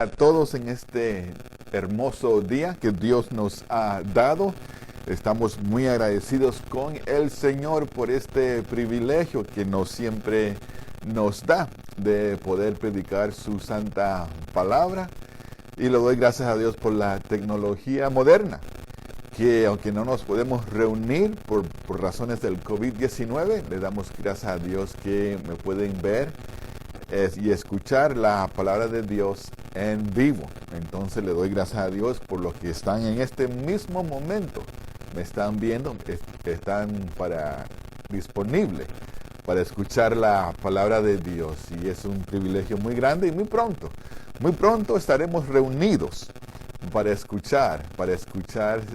A todos en este hermoso día que Dios nos ha dado. Estamos muy agradecidos con el Señor por este privilegio que siempre nos da de poder predicar su santa palabra. Y le doy gracias a Dios por la tecnología moderna, que aunque no nos podemos reunir por razones del COVID-19, le damos gracias a Dios que me pueden ver y escuchar la palabra de Dios en vivo. Entonces le doy gracias a Dios por los que están en este mismo momento, me están viendo, están disponibles para escuchar la palabra de Dios, y es un privilegio muy grande. Y muy pronto estaremos reunidos para escuchar,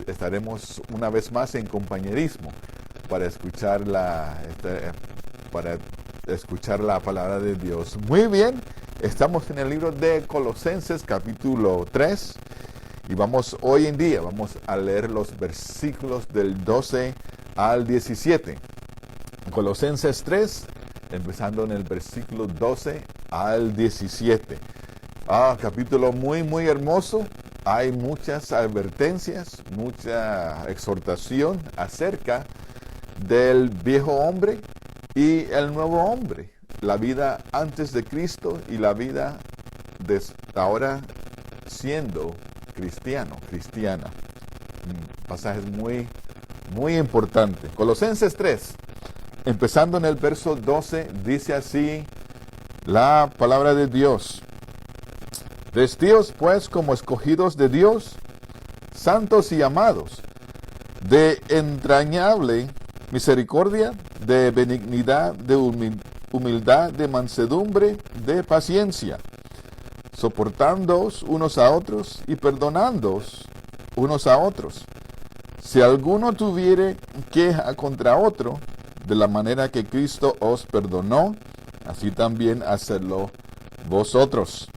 estaremos una vez más en compañerismo para escuchar la palabra de Dios. Muy bien, estamos en el libro de Colosenses capítulo 3 y hoy en día vamos a leer los versículos del 12 al 17. Colosenses 3, empezando en el versículo 12 al 17. Capítulo muy hermoso. Hay muchas advertencias, mucha exhortación acerca del viejo hombre y el nuevo hombre, la vida antes de Cristo y la vida ahora siendo cristiana. Pasajes muy importante. Colosenses 3, empezando en el verso 12, dice así la palabra de Dios: Vestíos pues como escogidos de Dios, santos y amados, de entrañable misericordia, de benignidad, de humildad, de mansedumbre, de paciencia, soportándoos unos a otros y perdonándoos unos a otros. Si alguno tuviere queja contra otro, de la manera que Cristo os perdonó, así también hacedlo vosotros.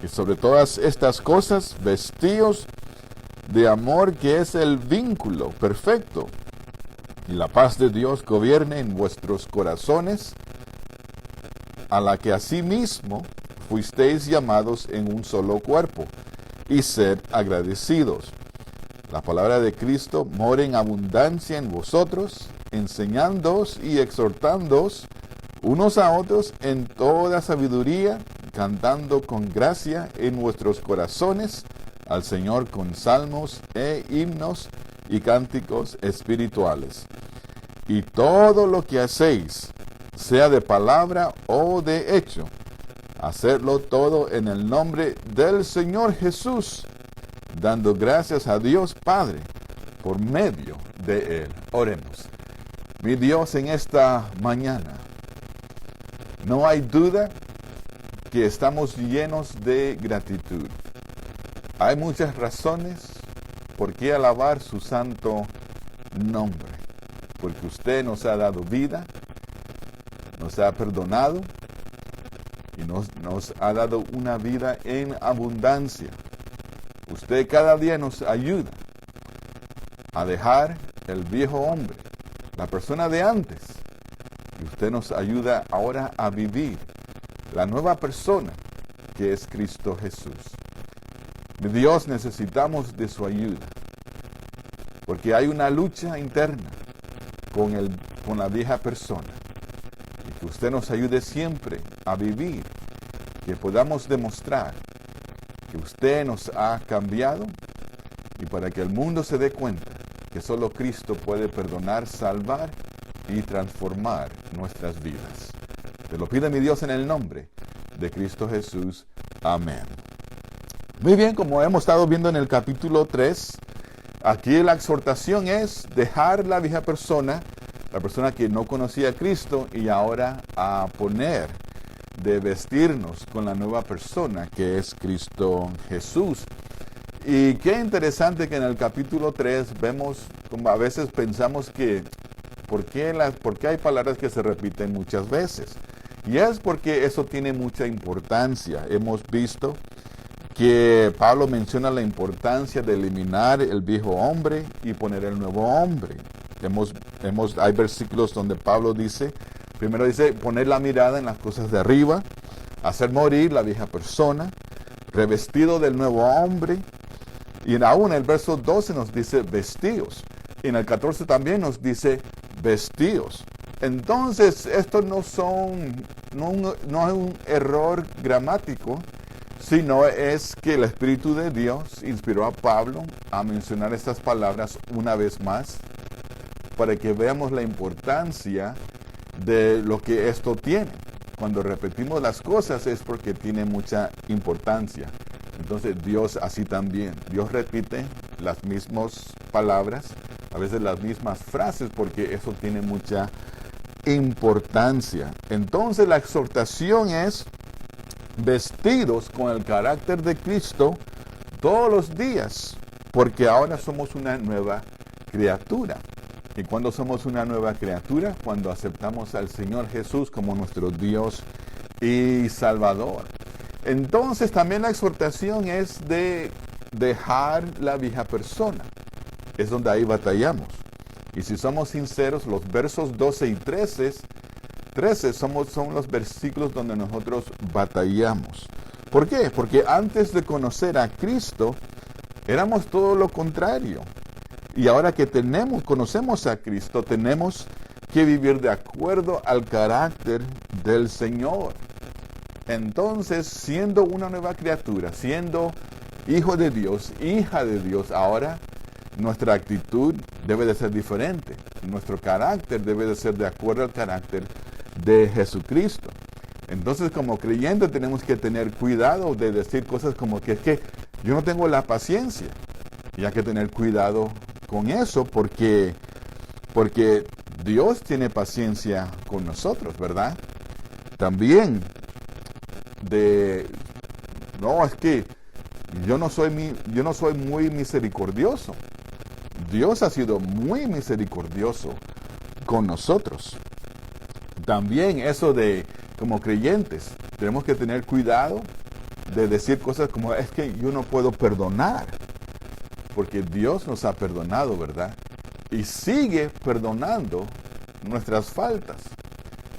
Y sobre todas estas cosas, vestíos de amor, que es el vínculo perfecto. Y la paz de Dios gobierne en vuestros corazones, a la que asimismo fuisteis llamados en un solo cuerpo, y sed agradecidos. La palabra de Cristo more en abundancia en vosotros, enseñándoos y exhortándoos unos a otros en toda sabiduría, cantando con gracia en vuestros corazones al Señor con salmos e himnos y cánticos espirituales. Y todo lo que hacéis, sea de palabra o de hecho, hacedlo todo en el nombre del Señor Jesús, dando gracias a Dios Padre por medio de Él. Oremos. Mi Dios, en esta mañana, no hay duda que estamos llenos de gratitud. Hay muchas razones por qué alabar su santo nombre. Porque usted nos ha dado vida, nos ha perdonado y nos ha dado una vida en abundancia. Usted cada día nos ayuda a dejar el viejo hombre, la persona de antes. Y usted nos ayuda ahora a vivir la nueva persona que es Cristo Jesús. Mi Dios, necesitamos de su ayuda, porque hay una lucha interna con la vieja persona, y que usted nos ayude siempre a vivir, que podamos demostrar que usted nos ha cambiado, y para que el mundo se dé cuenta que solo Cristo puede perdonar, salvar y transformar nuestras vidas. Te lo pido, mi Dios, en el nombre de Cristo Jesús. Amén. Muy bien, como hemos estado viendo en el capítulo 3, aquí la exhortación es dejar la vieja persona, la persona que no conocía a Cristo, y ahora a de vestirnos con la nueva persona que es Cristo Jesús. Y qué interesante que en el capítulo 3 vemos, como a veces pensamos que, ¿por qué hay palabras que se repiten muchas veces? Y es porque eso tiene mucha importancia. Hemos visto que Pablo menciona la importancia de eliminar el viejo hombre y poner el nuevo hombre. Hay versículos donde Pablo primero dice, poner la mirada en las cosas de arriba, hacer morir la vieja persona, revestido del nuevo hombre. Y aún en el verso 12 nos dice vestíos. Y en el 14 también nos dice vestíos. Entonces, esto no es un error gramático, sino es que el Espíritu de Dios inspiró a Pablo a mencionar estas palabras una vez más, para que veamos la importancia de lo que esto tiene. Cuando repetimos las cosas es porque tiene mucha importancia. Entonces Dios así también. Dios repite las mismas palabras, a veces las mismas frases, porque eso tiene mucha importancia. Entonces la exhortación es vestidos con el carácter de Cristo todos los días, porque ahora somos una nueva criatura. ¿Y cuando somos una nueva criatura? Cuando aceptamos al Señor Jesús como nuestro Dios y Salvador. Entonces también la exhortación es de dejar la vieja persona. Es donde ahí batallamos. Y si somos sinceros, los versos 12 y 13 son los versículos donde nosotros batallamos. ¿Por qué? Porque antes de conocer a Cristo, éramos todo lo contrario. Y ahora que conocemos a Cristo, tenemos que vivir de acuerdo al carácter del Señor. Entonces, siendo una nueva criatura, siendo hijo de Dios, hija de Dios, ahora nuestra actitud debe de ser diferente. Nuestro carácter debe de ser de acuerdo al carácter de Jesucristo. Entonces, como creyentes tenemos que tener cuidado de decir cosas como que es que yo no tengo la paciencia. Y hay que tener cuidado con eso porque Dios tiene paciencia con nosotros, ¿verdad? También es que yo no soy muy misericordioso. Dios ha sido muy misericordioso con nosotros. También eso de, como creyentes, tenemos que tener cuidado de decir cosas como, es que yo no puedo perdonar. Porque Dios nos ha perdonado, ¿verdad? Y sigue perdonando nuestras faltas.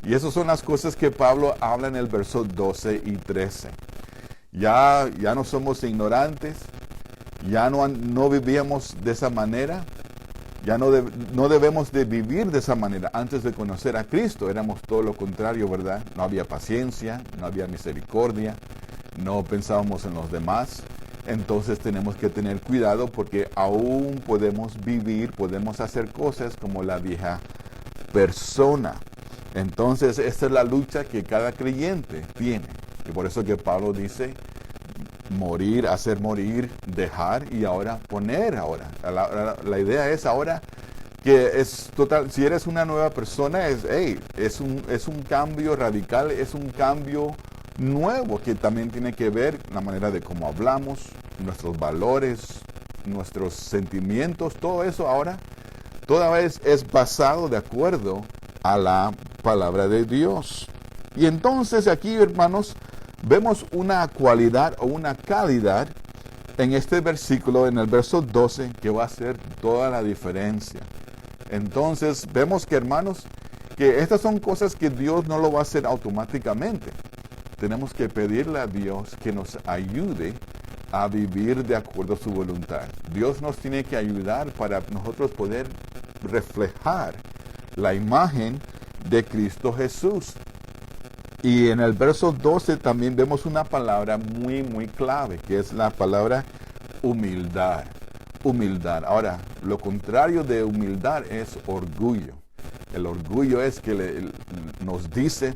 Y esas son las cosas que Pablo habla en el verso 12 y 13. Ya no somos ignorantes, ya no vivíamos de esa manera, ya no debemos de vivir de esa manera. Antes de conocer a Cristo éramos todo lo contrario, ¿verdad? No había paciencia, no había misericordia, no pensábamos en los demás. Entonces tenemos que tener cuidado porque aún podemos hacer cosas como la vieja persona. Entonces esta es la lucha que cada creyente tiene. Y por eso que Pablo dice morir, hacer morir, dejar y ahora poner ahora. La idea es ahora que es total, si eres una nueva persona, es un cambio radical, es un cambio nuevo que también tiene que ver la manera de cómo hablamos, nuestros valores, nuestros sentimientos, todo eso ahora toda vez es basado de acuerdo a la palabra de Dios. Y entonces aquí, hermanos, vemos una cualidad o una calidad en este versículo, en el verso 12, que va a hacer toda la diferencia. Entonces vemos que, hermanos, que estas son cosas que Dios no lo va a hacer automáticamente. Tenemos que pedirle a Dios que nos ayude a vivir de acuerdo a su voluntad. Dios nos tiene que ayudar para nosotros poder reflejar la imagen de Cristo Jesús. Y en el verso 12 también vemos una palabra muy, muy clave, que es la palabra humildad. Humildad. Ahora, lo contrario de humildad es orgullo. El orgullo es que nos dice,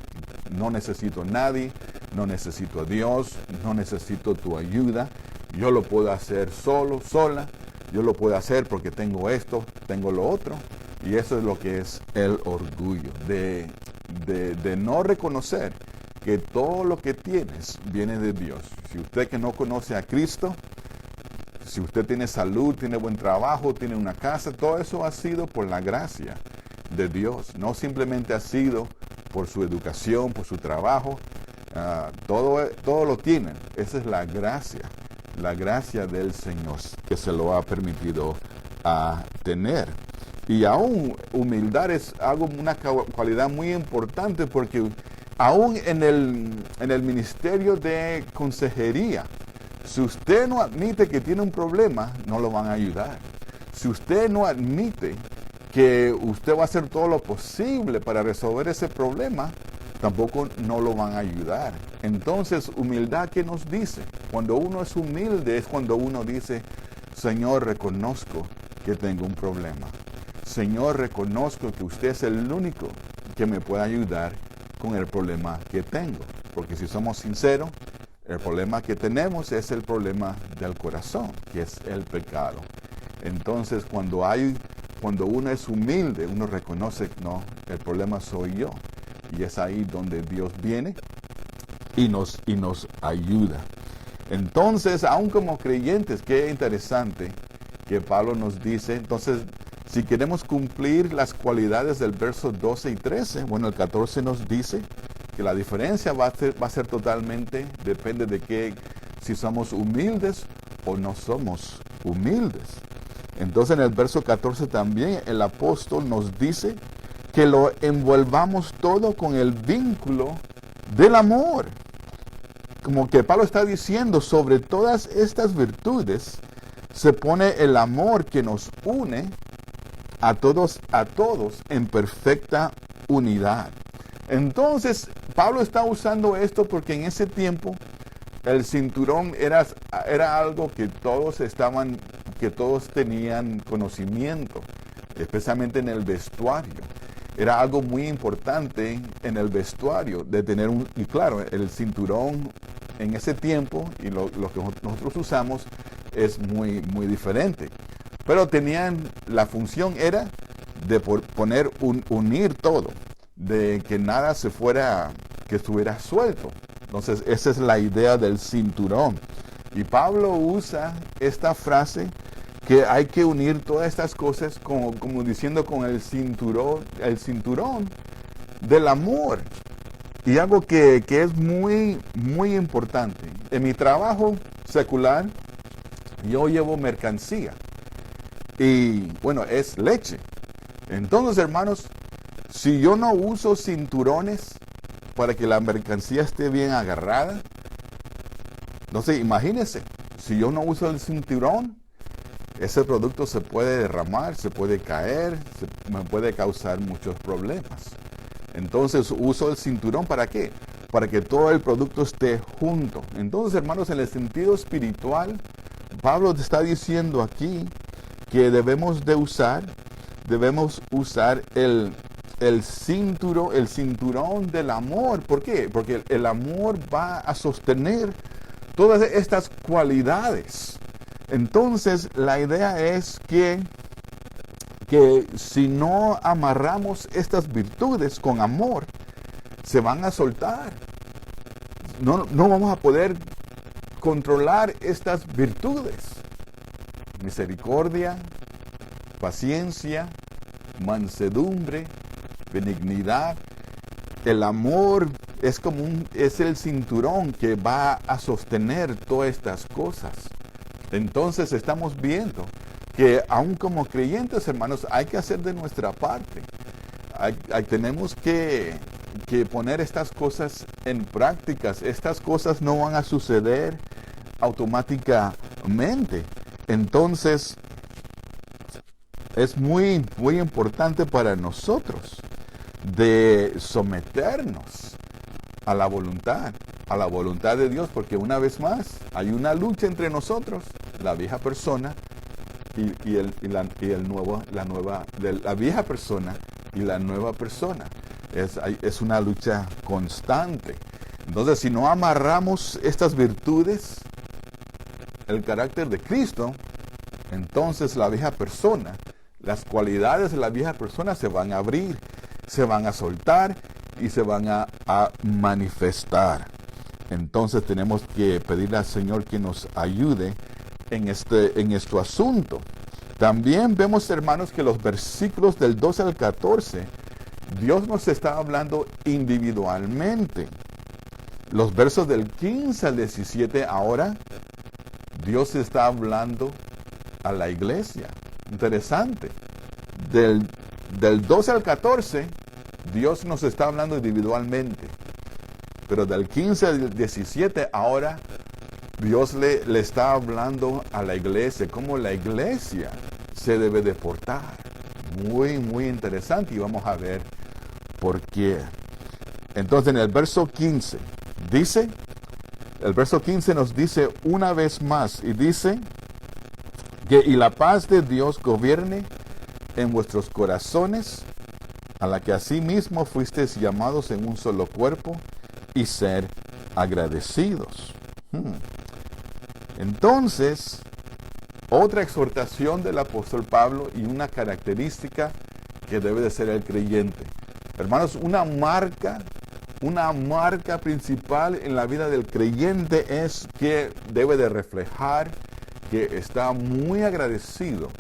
no necesito a nadie, no necesito a Dios, no necesito tu ayuda, yo lo puedo hacer sola, yo lo puedo hacer porque tengo esto, tengo lo otro. Y eso es lo que es el orgullo, de no reconocer que todo lo que tienes viene de Dios. Si usted que no conoce a Cristo, si usted tiene salud, tiene buen trabajo, tiene una casa, todo eso ha sido por la gracia de Dios. No simplemente ha sido por su educación, por su trabajo. Todo lo tienen. Esa es la gracia del Señor que se lo ha permitido tener. Y aún humildad es una cualidad muy importante porque aún en el ministerio de consejería, Si usted no admite que tiene un problema, no lo van a ayudar. Si usted no admite que usted va a hacer todo lo posible para resolver ese problema, tampoco no lo van a ayudar. Entonces, humildad, ¿qué nos dice? Cuando uno es humilde es cuando uno dice, Señor, reconozco que tengo un problema. Señor, reconozco que usted es el único que me puede ayudar con el problema que tengo. Porque si somos sinceros, el problema que tenemos es el problema del corazón, que es el pecado. Entonces, cuando uno es humilde, uno reconoce, no, el problema soy yo. Y es ahí donde Dios viene y nos ayuda. Entonces, aún como creyentes, qué interesante que Pablo nos dice. Entonces, si queremos cumplir las cualidades del verso 12 y 13, bueno, el 14 nos dice que la diferencia va a ser totalmente, depende de que si somos humildes o no somos humildes. Entonces en el verso 14 también el apóstol nos dice que lo envolvamos todo con el vínculo del amor. Como que Pablo está diciendo, sobre todas estas virtudes se pone el amor que nos une a todos en perfecta unidad. Entonces, Pablo está usando esto porque en ese tiempo el cinturón era algo que todos tenían conocimiento, especialmente en el vestuario. Era algo muy importante en el vestuario de tener y claro, el cinturón en ese tiempo y lo que nosotros usamos es muy, muy diferente. Pero la función era de unir todo, de que nada que estuviera suelto. Entonces, esa es la idea del cinturón. Y Pablo usa esta frase que hay que unir todas estas cosas como diciendo con el cinturón del amor. Y algo que es muy, muy importante. En mi trabajo secular, yo llevo mercancía. Y bueno, es leche. Entonces, hermanos, si yo no uso cinturones para que la mercancía esté bien agarrada, entonces imagínense, si yo no uso el cinturón, ese producto se puede derramar, se puede caer, me puede causar muchos problemas. Entonces uso el cinturón ¿para qué? Para que todo el producto esté junto. Entonces, hermanos, en el sentido espiritual, Pablo está diciendo aquí que debemos usar el cinturón del amor. ¿Por qué? Porque el amor va a sostener todas estas cualidades. Entonces, la idea es que si no amarramos estas virtudes con amor, se van a soltar. No vamos a poder controlar estas virtudes. Misericordia, paciencia, mansedumbre, benignidad. El amor es el cinturón que va a sostener todas estas cosas. Entonces estamos viendo que aún como creyentes, hermanos, hay que hacer de nuestra parte. Tenemos que poner estas cosas en prácticas. Estas cosas no van a suceder automáticamente. Entonces, es muy, muy importante para nosotros de someternos a la voluntad de Dios, porque una vez más hay una lucha entre nosotros, la vieja persona la vieja persona y la nueva persona. Es una lucha constante. Entonces, si no amarramos estas virtudes, el carácter de Cristo, entonces la vieja persona, las cualidades de la vieja persona se van a abrir, se van a soltar y se van a manifestar. Entonces tenemos que pedirle al Señor que nos ayude en este asunto. También vemos, hermanos, que los versículos del 12 al 14, Dios nos está hablando individualmente. Los versos del 15 al 17 ahora, Dios está hablando a la iglesia. Interesante. Del 12 al 14, Dios nos está hablando individualmente. Pero del 15 al 17 ahora, Dios le está hablando a la iglesia, cómo la iglesia se debe de portar. Muy, muy interesante, y vamos a ver por qué. Entonces, en el verso 15, el verso 15 nos dice una vez más, y dice que y la paz de Dios gobierne en vuestros corazones, a la que asimismo fuisteis llamados en un solo cuerpo, y ser agradecidos. Entonces, otra exhortación del apóstol Pablo y una característica que debe de ser el creyente. Hermanos, una marca principal en la vida del creyente es que debe de reflejar que está muy agradecido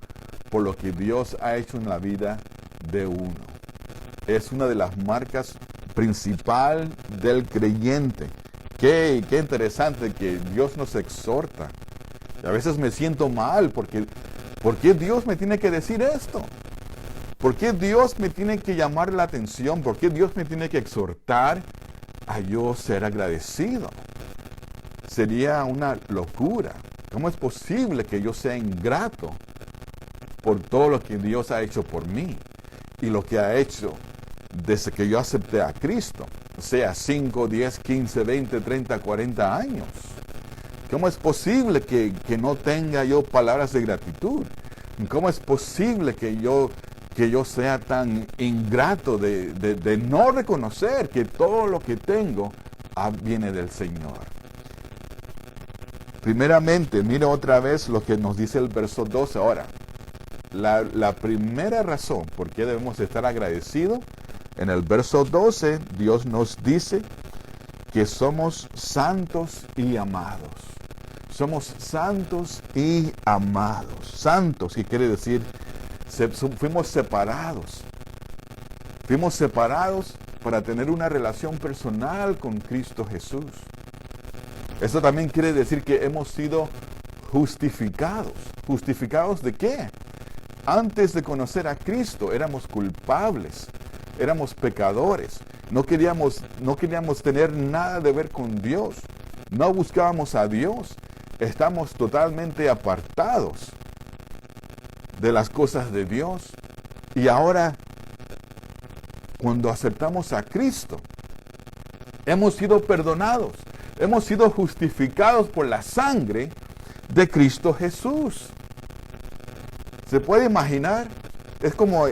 por lo que Dios ha hecho en la vida de uno. Es una de las marcas principal del creyente. Qué interesante que Dios nos exhorta. Y a veces me siento mal porque ¿por qué Dios me tiene que decir esto? ¿Por qué Dios me tiene que llamar la atención? ¿Por qué Dios me tiene que exhortar a yo ser agradecido? Sería una locura. ¿Cómo es posible que yo sea ingrato por todo lo que Dios ha hecho por mí y lo que ha hecho desde que yo acepté a Cristo? Sea 5, 10, 15, 20, 30, 40 años. ¿Cómo es posible que no tenga yo palabras de gratitud? ¿Cómo es posible que yo sea tan ingrato de no reconocer que todo lo que tengo viene del Señor? Primeramente, mire otra vez lo que nos dice el verso 12. Ahora, la primera razón por qué debemos estar agradecidos, en el verso 12, Dios nos dice que somos santos y amados. Somos santos y amados. Santos, ¿qué quiere decir? Fuimos separados. Fuimos separados para tener una relación personal con Cristo Jesús. Eso también quiere decir que hemos sido justificados. ¿Justificados de qué? Antes de conocer a Cristo éramos culpables, éramos pecadores. No queríamos tener nada de ver con Dios. No buscábamos a Dios. Estamos totalmente apartados de las cosas de Dios. Y ahora, cuando aceptamos a Cristo, hemos sido perdonados. Hemos sido justificados por la sangre de Cristo Jesús. ¿Se puede imaginar? Es como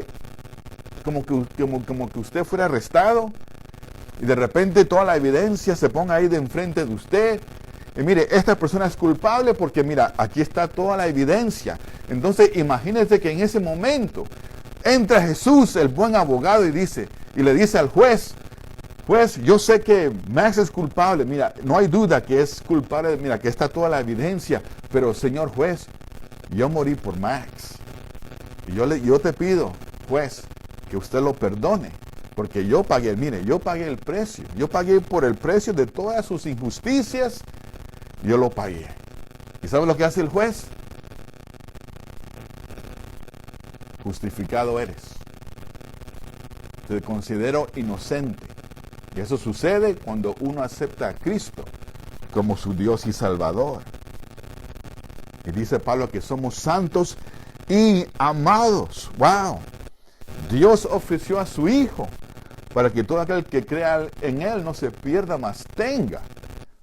que usted fuera arrestado y de repente toda la evidencia se ponga ahí de enfrente de usted. Y mire, esta persona es culpable porque mira, aquí está toda la evidencia. Entonces imagínese que en ese momento entra Jesús, el buen abogado, y le dice al juez, yo sé que Max es culpable, mira, no hay duda que es culpable, mira, que está toda la evidencia, pero señor juez, yo morí por Max. Y yo te pido, juez, que usted lo perdone, porque yo pagué el precio, yo pagué por el precio de todas sus injusticias, yo lo pagué. ¿Y sabe lo que hace el juez? Justificado eres. Te considero inocente. Y eso sucede cuando uno acepta a Cristo como su Dios y Salvador. Y dice Pablo que somos santos y amados. ¡Wow! Dios ofreció a su Hijo para que todo aquel que crea en Él no se pierda, mas tenga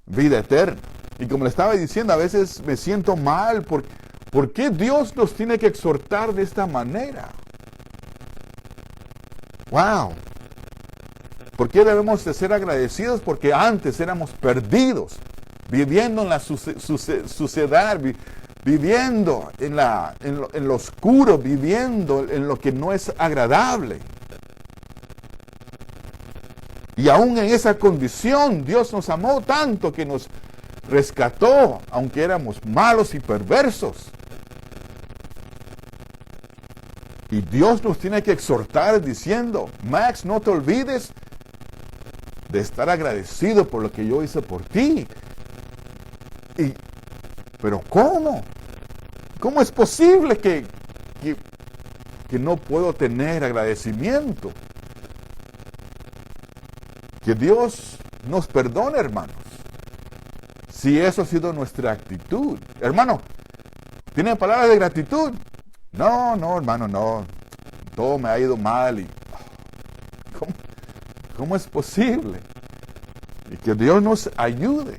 vida eterna. Y como le estaba diciendo, a veces me siento mal. ¿Por qué Dios nos tiene que exhortar de esta manera? ¡Wow! ¿Por qué debemos de ser agradecidos? Porque antes éramos perdidos, viviendo en la suciedad, viviendo en lo oscuro, viviendo en lo que no es agradable. Y aún en esa condición, Dios nos amó tanto que nos rescató, aunque éramos malos y perversos. Y Dios nos tiene que exhortar diciendo, Max, no te olvides de estar agradecido por lo que yo hice por ti. Pero ¿cómo? ¿Cómo es posible que no puedo tener agradecimiento? Que Dios nos perdone, hermanos. si eso ha sido nuestra actitud. Hermano, ¿tiene palabras de gratitud? No, hermano, no. Todo me ha ido mal. Y ¿cómo es posible? Y que Dios nos ayude.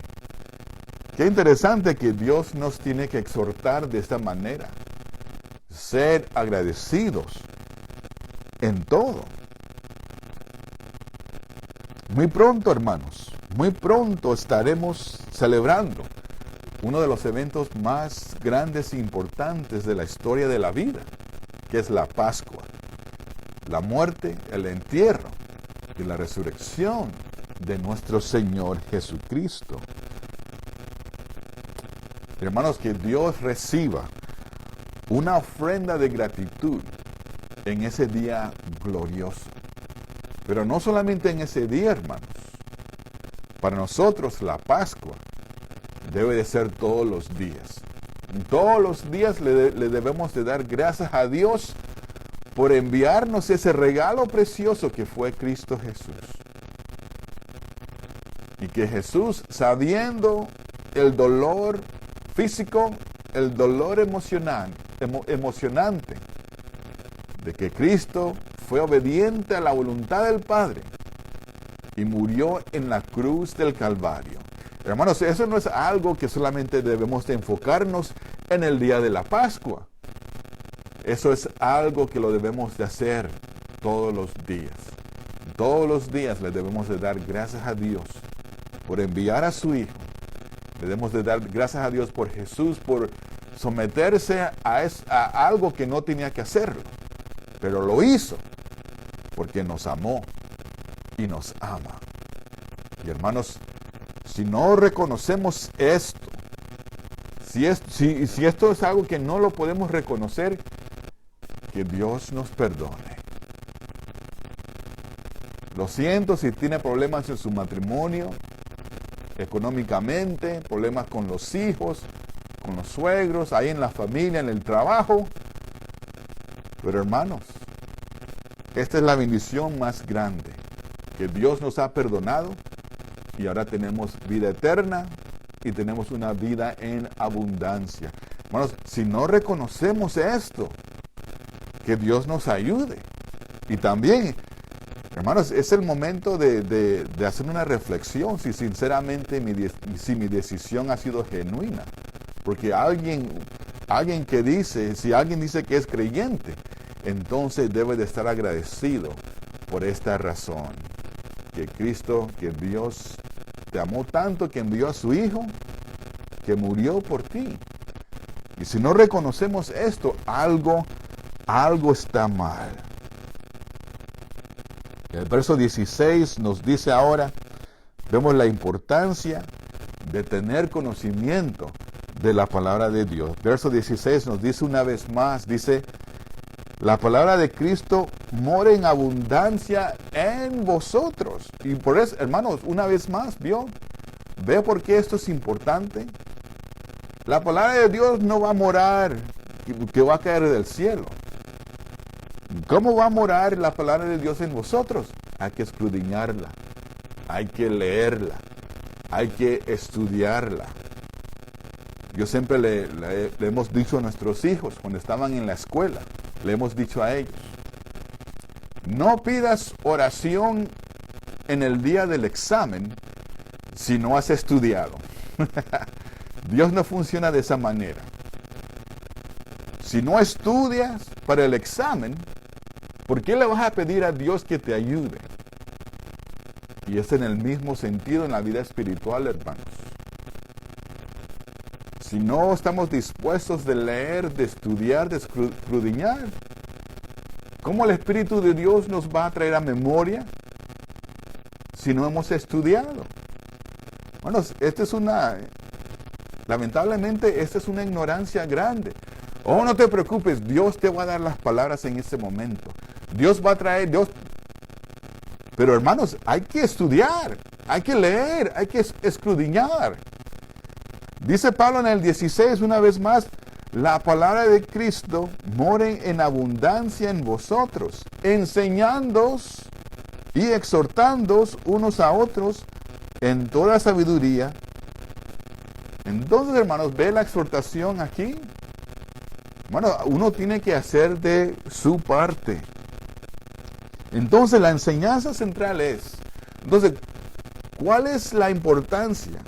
Qué interesante que Dios nos tiene que exhortar de esta manera. Ser agradecidos en todo. Muy pronto, hermanos, muy pronto estaremos celebrando uno de los eventos más grandes e importantes de la historia de la vida, que es la Pascua, la muerte, el entierro y la resurrección de nuestro Señor Jesucristo. Hermanos, que Dios reciba una ofrenda de gratitud en ese día glorioso. Pero no solamente en ese día, hermanos. Para nosotros la Pascua debe de ser todos los días. Todos los días le debemos de dar gracias a Dios por enviarnos ese regalo precioso que fue Cristo Jesús. Y que Jesús, sabiendo el dolor físico, el dolor emocionante de que Cristo fue obediente a la voluntad del Padre y murió en la cruz del Calvario. Hermanos, eso no es algo que solamente debemos de enfocarnos en el día de la Pascua. Eso es algo que lo debemos de hacer todos los días. Todos los días le debemos de dar gracias a Dios por enviar a su Hijo. Le debemos de dar gracias a Dios por Jesús, por someterse a algo que no tenía que hacerlo. Pero lo hizo porque nos amó y nos ama. Y hermanos, si no reconocemos esto, si esto es algo que no lo podemos reconocer, que Dios nos perdone. Lo siento si tiene problemas en su matrimonio, económicamente, problemas con los hijos, con los suegros, ahí en la familia, en el trabajo. Pero hermanos, esta es la bendición más grande, que Dios nos ha perdonado y ahora tenemos vida eterna y tenemos una vida en abundancia. Hermanos, si no reconocemos esto, que Dios nos ayude. Y también, hermanos, es el momento de hacer una reflexión si sinceramente mi decisión ha sido genuina. Porque alguien que dice, si alguien dice que es creyente, entonces debe de estar agradecido por esta razón. Que Cristo, que Dios te amó tanto que envió a su Hijo, que murió por ti. Y si no reconocemos esto, algo está mal. El verso 16 nos dice ahora, vemos la importancia de tener conocimiento de la palabra de Dios. Verso 16 nos dice una vez más, dice, la palabra de Cristo mora en abundancia en vosotros. Y por eso, hermanos, una vez más, ¿ve por qué esto es importante? La palabra de Dios no va a morar, que va a caer del cielo. ¿Cómo va a morar la palabra de Dios en vosotros? Hay que escudriñarla, hay que leerla, hay que estudiarla. Yo siempre le hemos dicho a nuestros hijos, cuando estaban en la escuela, le hemos dicho a ellos, no pidas oración en el día del examen si no has estudiado. Dios no funciona de esa manera. Si no estudias para el examen, ¿por qué le vas a pedir a Dios que te ayude? Y es en el mismo sentido en la vida espiritual, hermanos. Si no estamos dispuestos de leer, de estudiar, de escudriñar, ¿cómo el Espíritu de Dios nos va a traer a memoria si no hemos estudiado? Bueno, lamentablemente, esta es una ignorancia grande. Oh, no te preocupes, Dios te va a dar las palabras en ese momento. Dios va a traer, Pero hermanos, hay que estudiar, hay que leer, hay que escudriñar. Dice Pablo en el 16 una vez más, la palabra de Cristo more en abundancia en vosotros, enseñándoos y exhortándoos unos a otros en toda sabiduría Entonces, hermanos, ¿ve la exhortación aquí? Bueno, uno tiene que hacer de su parte. Entonces, la enseñanza central es, entonces, ¿cuál es la importancia?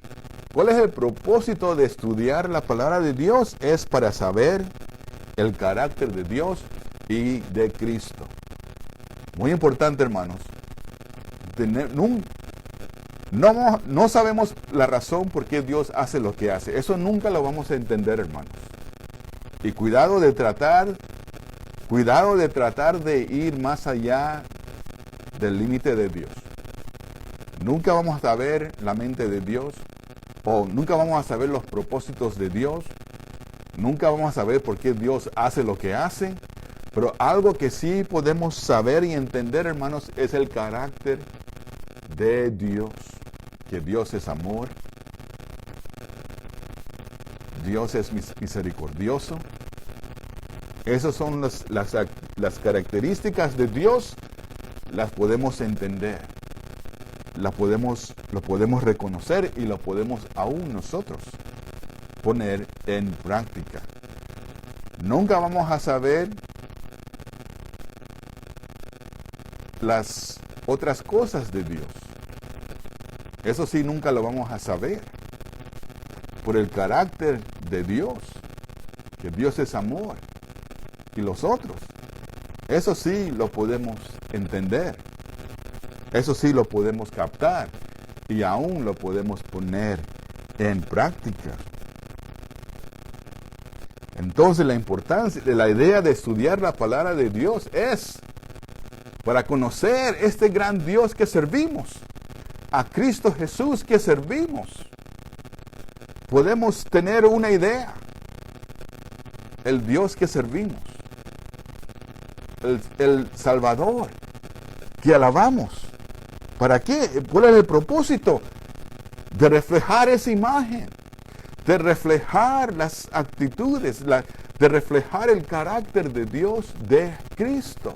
¿Cuál es el propósito de estudiar la palabra de Dios? Es para saber el carácter de Dios y de Cristo. Muy importante, hermanos. No sabemos la razón por qué Dios hace lo que hace. Eso nunca lo vamos a entender, hermanos. Y cuidado de tratar de ir más allá del límite de Dios. Nunca vamos a saber la mente de Dios, o nunca vamos a saber los propósitos de Dios, nunca vamos a saber por qué Dios hace lo que hace, pero algo que sí podemos saber y entender, hermanos, es el carácter de Dios, que Dios es amor, Dios es misericordioso. Esas son las características de Dios, las podemos entender, lo podemos reconocer y lo podemos aún nosotros poner en práctica. Nunca vamos a saber las otras cosas de Dios. Eso sí, nunca lo vamos a saber. Por el carácter de Dios, que Dios es amor. Y los otros, eso sí lo podemos entender. Eso sí lo podemos captar. Y aún lo podemos poner en práctica. Entonces la importancia de la idea de estudiar la palabra de Dios es para conocer este gran Dios que servimos, a Cristo Jesús que servimos. Podemos tener una idea, el Dios que servimos, el Salvador que alabamos. ¿Para qué? ¿Cuál es el propósito? De reflejar esa imagen, de reflejar las actitudes, de reflejar el carácter de Dios, de Cristo.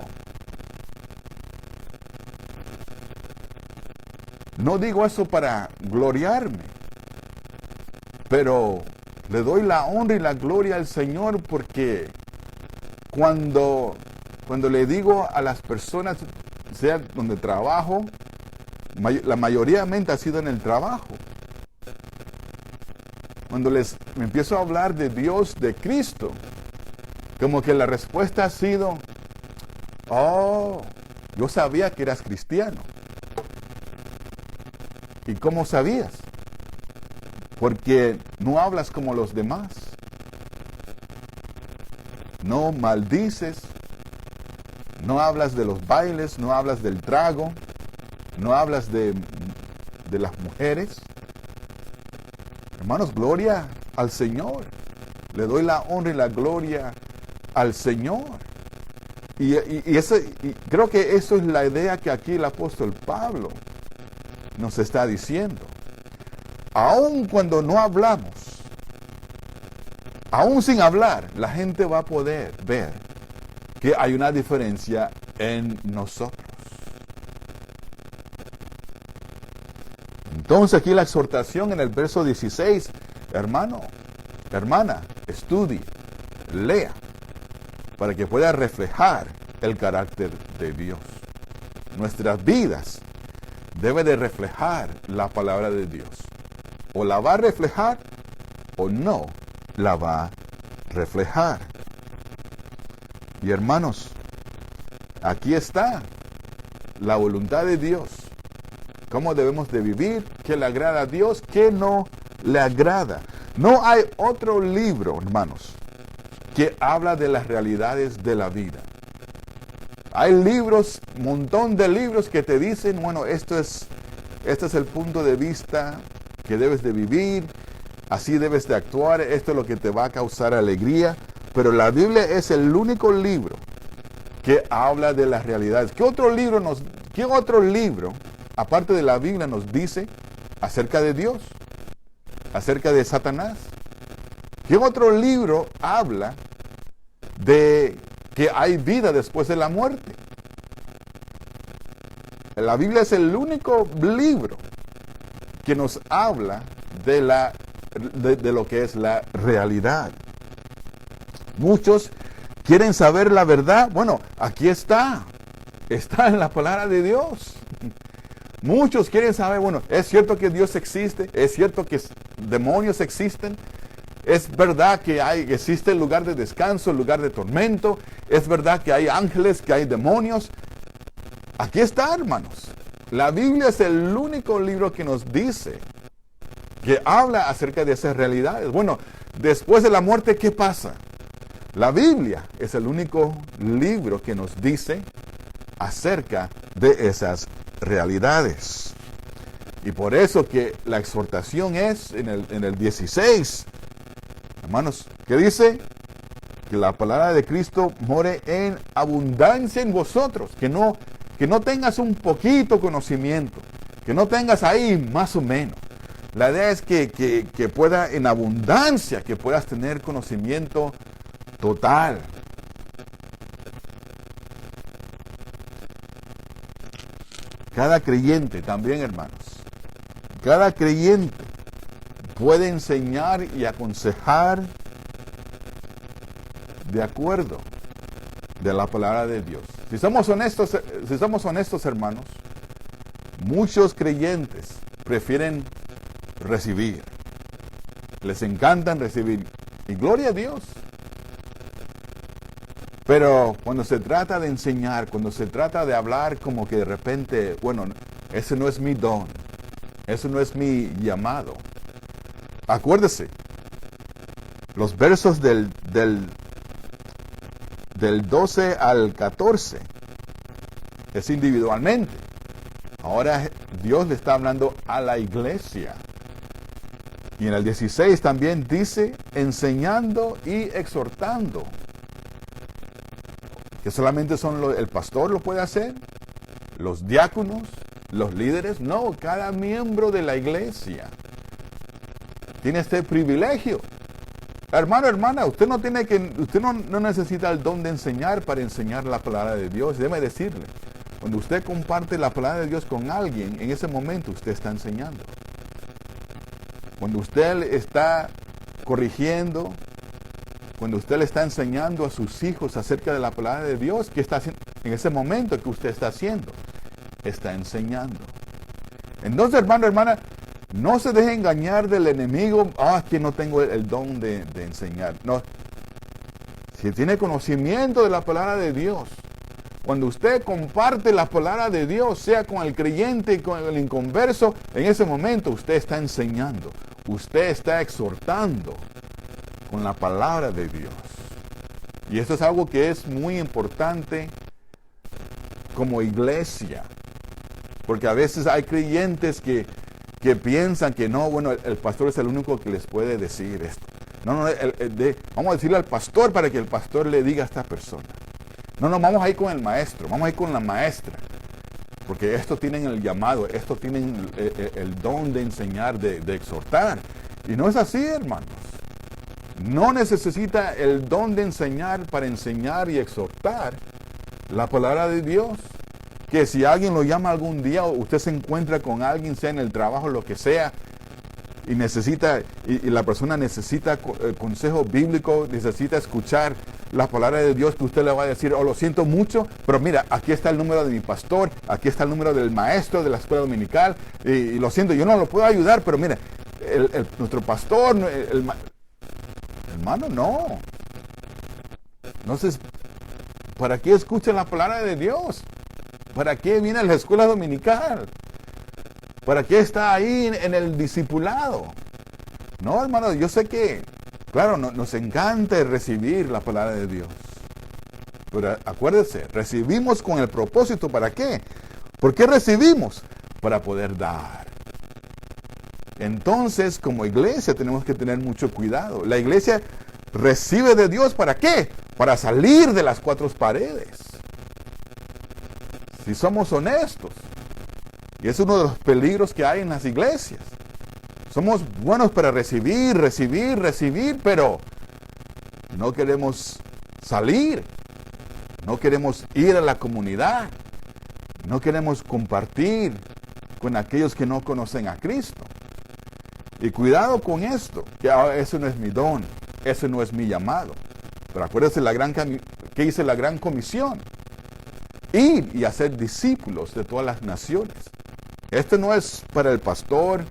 No digo eso para gloriarme, pero le doy la honra y la gloria al Señor porque cuando le digo a las personas, sea donde trabajo, la mayoría ha sido en el trabajo. Cuando me empiezo a hablar de Dios, de Cristo, como que la respuesta ha sido, oh, yo sabía que eras cristiano. ¿Y cómo sabías? Porque no hablas como los demás. No maldices. No hablas de los bailes, no hablas del trago. No hablas de las mujeres. Hermanos, gloria al Señor. Le doy la honra y la gloria al Señor. Y creo que eso es la idea que aquí el apóstol Pablo nos está diciendo. Aun cuando no hablamos, aun sin hablar, la gente va a poder ver que hay una diferencia en nosotros. Entonces aquí la exhortación en el verso 16, hermano, hermana, estudie, lea, para que pueda reflejar el carácter de Dios. Nuestras vidas deben de reflejar la palabra de Dios. O la va a reflejar o no la va a reflejar. Y hermanos, aquí está la voluntad de Dios. ¿Cómo debemos de vivir? ¿Qué le agrada a Dios? ¿Qué no le agrada? No hay otro libro, hermanos, que habla de las realidades de la vida. Hay libros, un montón de libros que te dicen, bueno, este es el punto de vista que debes de vivir, así debes de actuar, esto es lo que te va a causar alegría. Pero la Biblia es el único libro que habla de las realidades. ¿Qué otro libro, aparte de la Biblia, nos dice acerca de Dios? Acerca de Satanás. ¿Qué otro libro habla de que hay vida después de la muerte? La Biblia es el único libro que nos habla de la de lo que es la realidad. Muchos quieren saber la verdad. Bueno, aquí está. Está en la palabra de Dios. Muchos quieren saber, bueno, ¿es cierto que Dios existe? ¿Es cierto que demonios existen? ¿Es verdad que existe el lugar de descanso, el lugar de tormento? ¿Es verdad que hay ángeles, que hay demonios? Aquí está, hermanos. La Biblia es el único libro que nos dice, que habla acerca de esas realidades. Bueno, después de la muerte, ¿qué pasa? La Biblia es el único libro que nos dice acerca de esas realidades. Y por eso que la exhortación es en el 16. Hermanos, ¿qué dice? Que la palabra de Cristo more en abundancia en vosotros. Que no tengas un poquito conocimiento. Que no tengas ahí más o menos. La idea es que pueda en abundancia, que puedas tener conocimiento total. Cada creyente también, hermanos. Cada creyente puede enseñar y aconsejar de acuerdo de la palabra de Dios. Si somos honestos, hermanos, muchos creyentes prefieren recibir. Les encantan recibir. Y gloria a Dios. Pero cuando se trata de enseñar, cuando se trata de hablar como que de repente, bueno, ese no es mi don, eso no es mi llamado. Acuérdese, los versos del 12 al 14 es individualmente. Ahora Dios le está hablando a la iglesia. Y en el 16 también dice, enseñando y exhortando. Que solamente el pastor lo puede hacer, los diáconos, los líderes. No, cada miembro de la iglesia tiene este privilegio. Hermano, hermana, usted no necesita el don de enseñar para enseñar la palabra de Dios. Déjeme decirle, cuando usted comparte la palabra de Dios con alguien, en ese momento usted está enseñando. Cuando usted le está corrigiendo, cuando usted le está enseñando a sus hijos acerca de la palabra de Dios, ¿qué está haciendo? En ese momento que usted está haciendo, está enseñando. Entonces, hermano, hermana, no se deje engañar del enemigo. Que no tengo el don de enseñar. No. Si tiene conocimiento de la palabra de Dios, cuando usted comparte la palabra de Dios, sea con el creyente y con el inconverso, en ese momento usted está enseñando. Usted está exhortando con la palabra de Dios. Y esto es algo que es muy importante como iglesia. Porque a veces hay creyentes que piensan que no, bueno, el pastor es el único que les puede decir esto. No, vamos a decirle al pastor para que el pastor le diga a esta persona. No, vamos a ir con el maestro, vamos a ir con la maestra. Porque estos tienen el llamado, estos tienen el don de enseñar, de exhortar. Y no es así, hermanos. No necesita el don de enseñar para enseñar y exhortar la palabra de Dios. Que si alguien lo llama algún día o usted se encuentra con alguien, sea en el trabajo, lo que sea, y la persona necesita consejo bíblico, necesita escuchar la palabra de Dios, que usted le va a decir, lo siento mucho, pero mira, aquí está el número de mi pastor, aquí está el número del maestro de la escuela dominical, y lo siento, yo no lo puedo ayudar, pero mira, nuestro pastor, hermano, no. Entonces, ¿para qué escuchan la palabra de Dios? ¿Para qué viene a la escuela dominical? ¿Para qué está ahí en el discipulado? No, hermano, yo sé que, claro, nos encanta recibir la palabra de Dios. Pero acuérdese, recibimos con el propósito, ¿para qué? ¿Por qué recibimos? Para poder dar. Entonces, como iglesia tenemos que tener mucho cuidado. La iglesia recibe de Dios, ¿para qué? Para salir de las cuatro paredes. Si somos honestos. Y es uno de los peligros que hay en las iglesias. Somos buenos para recibir, pero no queremos salir. No queremos ir a la comunidad. No queremos compartir con aquellos que no conocen a Cristo. Y cuidado con esto, que eso no es mi don, eso no es mi llamado. Pero acuérdense que hice la gran comisión. Ir y hacer discípulos de todas las naciones. Esto no es para el pastor,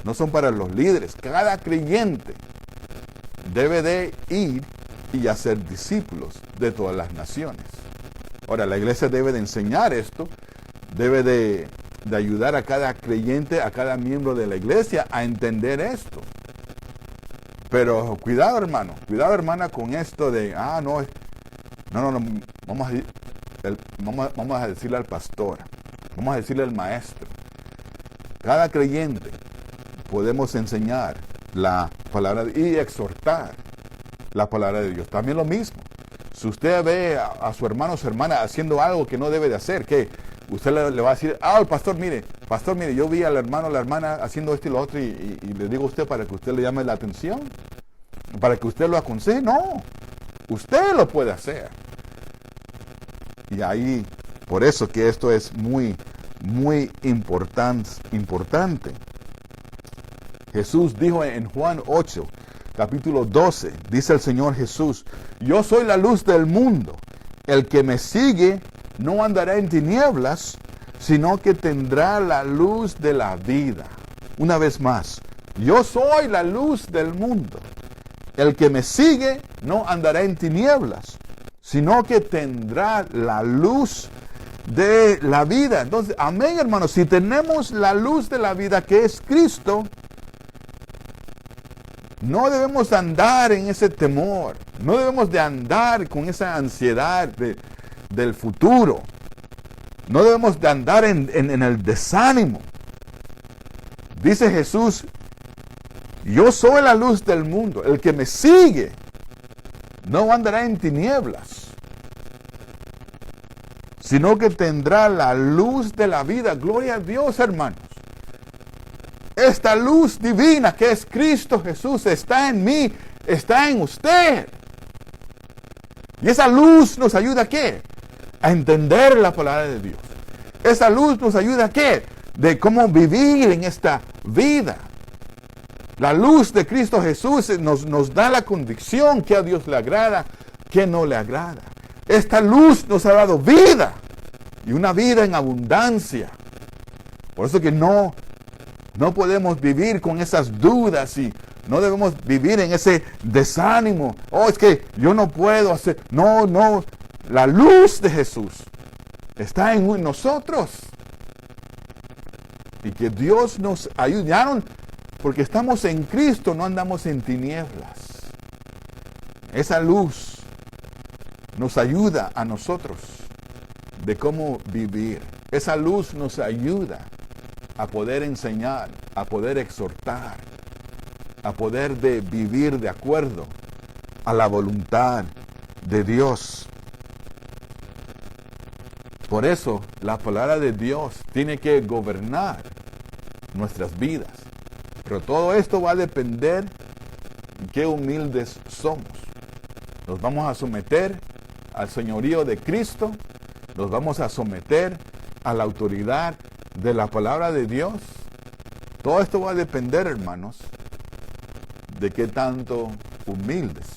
no son para los líderes. Cada creyente debe de ir y hacer discípulos de todas las naciones. Ahora, la iglesia debe de enseñar esto, debe de ayudar a cada creyente, a cada miembro de la iglesia a entender esto. Pero cuidado, hermano, cuidado, hermana, con esto de, no, vamos a decirle al pastor, vamos a decirle al maestro. Cada creyente podemos enseñar la palabra y exhortar la palabra de Dios. También lo mismo. Si usted ve a su hermano o su hermana haciendo algo que no debe de hacer, ¿qué? Usted le va a decir, el pastor, mire, yo vi al hermano o la hermana haciendo esto y lo otro y le digo a usted para que usted le llame la atención, para que usted lo aconseje. No, usted lo puede hacer. Y ahí, por eso que esto es muy, muy importante. Jesús dijo en Juan 8, capítulo 12, dice el Señor Jesús, yo soy la luz del mundo, el que me sigue no andará en tinieblas, sino que tendrá la luz de la vida. Una vez más, yo soy la luz del mundo, el que me sigue no andará en tinieblas, sino que tendrá la luz de la vida. Entonces, amén, hermanos, si tenemos la luz de la vida que es Cristo, no debemos andar en ese temor, no debemos de andar con esa ansiedad del futuro, no debemos de andar en el desánimo. Dice Jesús, yo soy la luz del mundo, el que me sigue no andará en tinieblas, sino que tendrá la luz de la vida. Gloria a Dios, hermanos. Esta luz divina que es Cristo Jesús está en mí, está en usted. Y esa luz nos ayuda ¿a qué? A entender la palabra de Dios. Esa luz nos ayuda ¿a qué? De cómo vivir en esta vida. La luz de Cristo Jesús nos da la convicción que a Dios le agrada, que no le agrada. Esta luz nos ha dado vida y una vida en abundancia. Por eso que no podemos vivir con esas dudas y no debemos vivir en ese desánimo. Es que yo no puedo hacer. No. La luz de Jesús está en nosotros. Y que Dios nos ayude. Porque estamos en Cristo, no andamos en tinieblas. Esa luz nos ayuda a nosotros de cómo vivir. Esa luz nos ayuda a poder enseñar, a poder exhortar, a poder vivir de acuerdo a la voluntad de Dios. Por eso la palabra de Dios tiene que gobernar nuestras vidas. Pero todo esto va a depender de qué humildes somos. Nos vamos a someter al señorío de Cristo, nos vamos a someter a la autoridad de la palabra de Dios. Todo esto va a depender, hermanos, de qué tanto humildes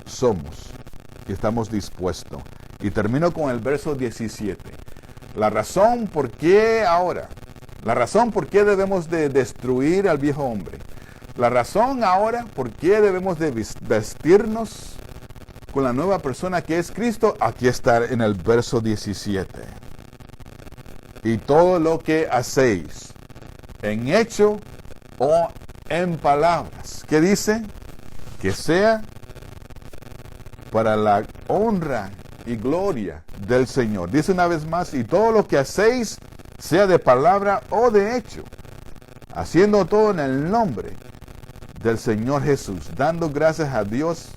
somos y estamos dispuestos. Y termino con el verso 17. La razón por qué debemos de destruir al viejo hombre. La razón ahora por qué debemos de vestirnos con la nueva persona que es Cristo. Aquí está en el verso 17. Y todo lo que hacéis, en hecho o en palabras. ¿Qué dice? Que sea para la honra y gloria del Señor. Dice una vez más, y todo lo que hacéis, sea de palabra o de hecho, haciendo todo en el nombre del Señor Jesús, dando gracias a Dios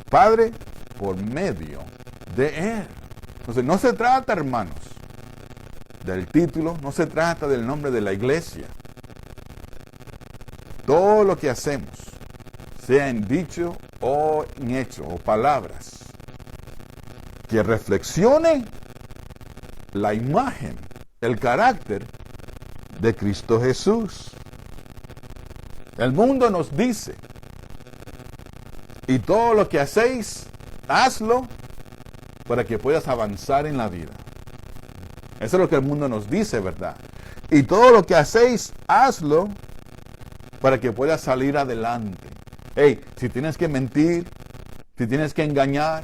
Padre por medio de Él. Entonces no se trata, hermanos, del título, no se trata del nombre de la iglesia. Todo lo que hacemos, sea en dicho o en hecho o palabras, que reflexione la imagen, el carácter de Cristo Jesús. El mundo nos dice, y todo lo que hacéis, hazlo para que puedas avanzar en la vida. Eso es lo que el mundo nos dice, ¿verdad? Y todo lo que hacéis, hazlo para que puedas salir adelante. Hey, si tienes que mentir, si tienes que engañar,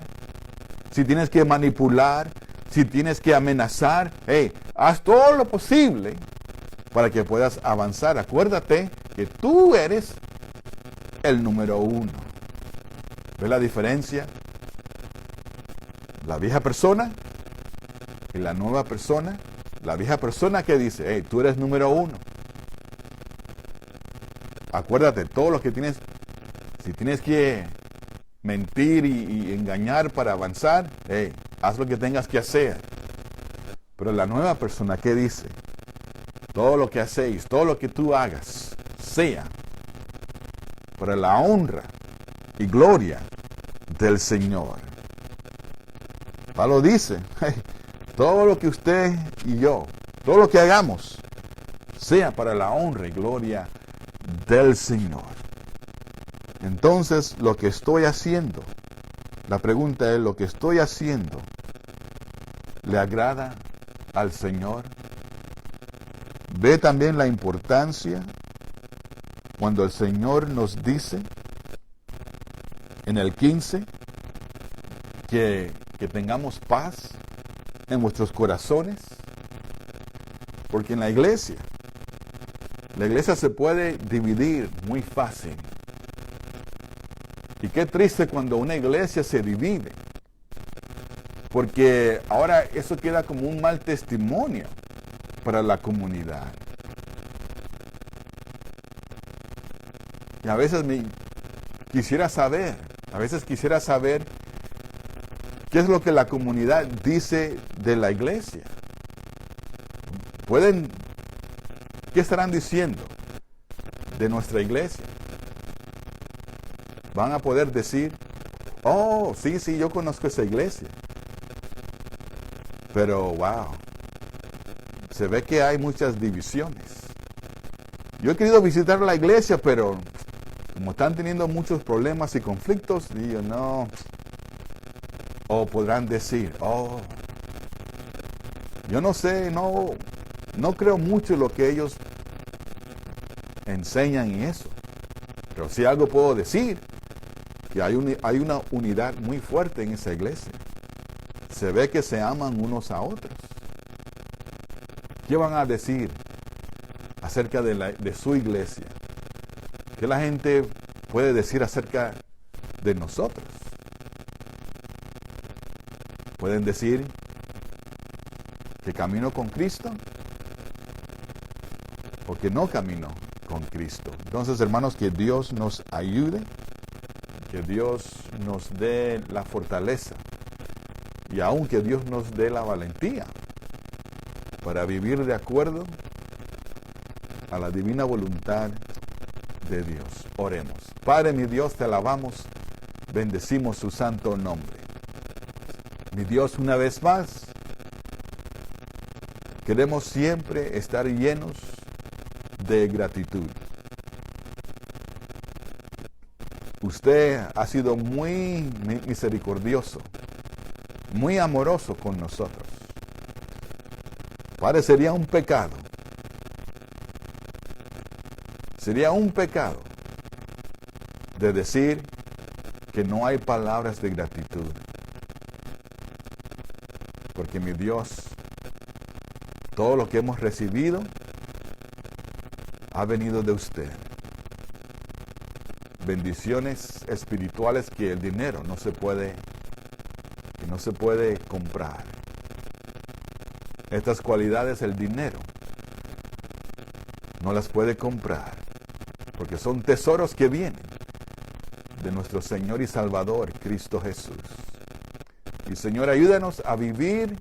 si tienes que manipular, si tienes que amenazar, hey, haz todo lo posible para que puedas avanzar. Acuérdate que tú eres el número 1. ¿Ves la diferencia? La vieja persona y la nueva persona. La vieja persona que dice, hey, tú eres número 1. Acuérdate, todo lo que tienes, si tienes que mentir y engañar para avanzar, hey, haz lo que tengas que hacer. Pero la nueva persona que dice, todo lo que hacéis, todo lo que tú hagas, sea para la honra y gloria del Señor. Pablo dice, hey, todo lo que usted y yo, todo lo que hagamos, sea para la honra y gloria del Señor. Entonces, lo que estoy haciendo, la pregunta es, ¿lo que estoy haciendo le agrada al Señor? Ve también la importancia cuando el Señor nos dice en el 15 que tengamos paz en vuestros corazones, porque en la iglesia se puede dividir muy fácil. Y qué triste cuando una iglesia se divide, porque ahora eso queda como un mal testimonio para la comunidad. Y a veces quisiera saber qué es lo que la comunidad dice de la iglesia. ¿Qué estarán diciendo de nuestra iglesia? Van a poder decir, oh, sí, yo conozco esa iglesia. Pero, wow, se ve que hay muchas divisiones. Yo he querido visitar la iglesia, pero como están teniendo muchos problemas y conflictos, digo, no. O podrán decir, oh, yo no sé, no creo mucho en lo que ellos enseñan y eso. Pero sí algo puedo decir, que hay una unidad muy fuerte en esa iglesia. Se ve que se aman unos a otros. ¿Qué van a decir acerca de su iglesia? ¿Qué la gente puede decir acerca de nosotros? Pueden decir que camino con Cristo o que no camino con Cristo. Entonces, hermanos, que Dios nos ayude, que Dios nos dé la fortaleza y aun que Dios nos dé la valentía para vivir de acuerdo a la divina voluntad de Dios. Oremos. Padre, mi Dios, te alabamos, bendecimos su santo nombre. Mi Dios, una vez más, queremos siempre estar llenos de gratitud. Usted ha sido muy misericordioso, muy amoroso con nosotros. Padre, sería un pecado de decir que no hay palabras de gratitud. Porque mi Dios, todo lo que hemos recibido ha venido de usted. Bendiciones espirituales que el dinero no se puede comprar. Estas cualidades el dinero no las puede comprar, porque son tesoros que vienen de nuestro Señor y Salvador, Cristo Jesús. Y Señor, ayúdanos a vivir,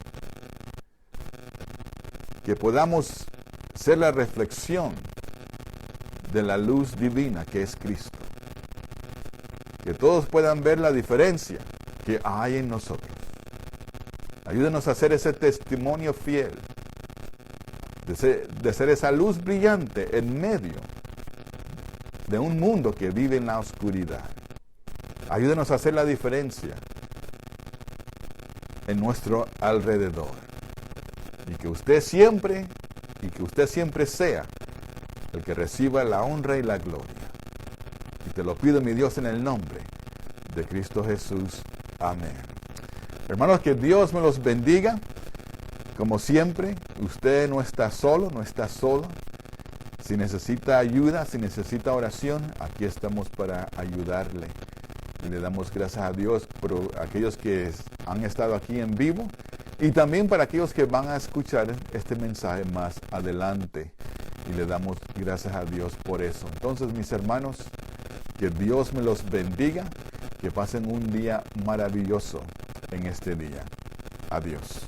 que podamos ser la reflexión de la luz divina que es Cristo. Que todos puedan ver la diferencia que hay en nosotros. Ayúdanos a hacer ese testimonio fiel, de ser esa luz brillante en medio de un mundo que vive en la oscuridad. Ayúdenos a hacer la diferencia en nuestro alrededor. Y que usted siempre sea el que reciba la honra y la gloria. Y te lo pido, mi Dios, en el nombre de Cristo Jesús. Amén. Hermanos, que Dios me los bendiga. Como siempre, usted no está solo, no está solo. Si necesita ayuda, si necesita oración, aquí estamos para ayudarle. Y le damos gracias a Dios por aquellos que han estado aquí en vivo y también para aquellos que van a escuchar este mensaje más adelante. Y le damos gracias a Dios por eso. Entonces, mis hermanos, que Dios me los bendiga, que pasen un día maravilloso en este día. Adiós.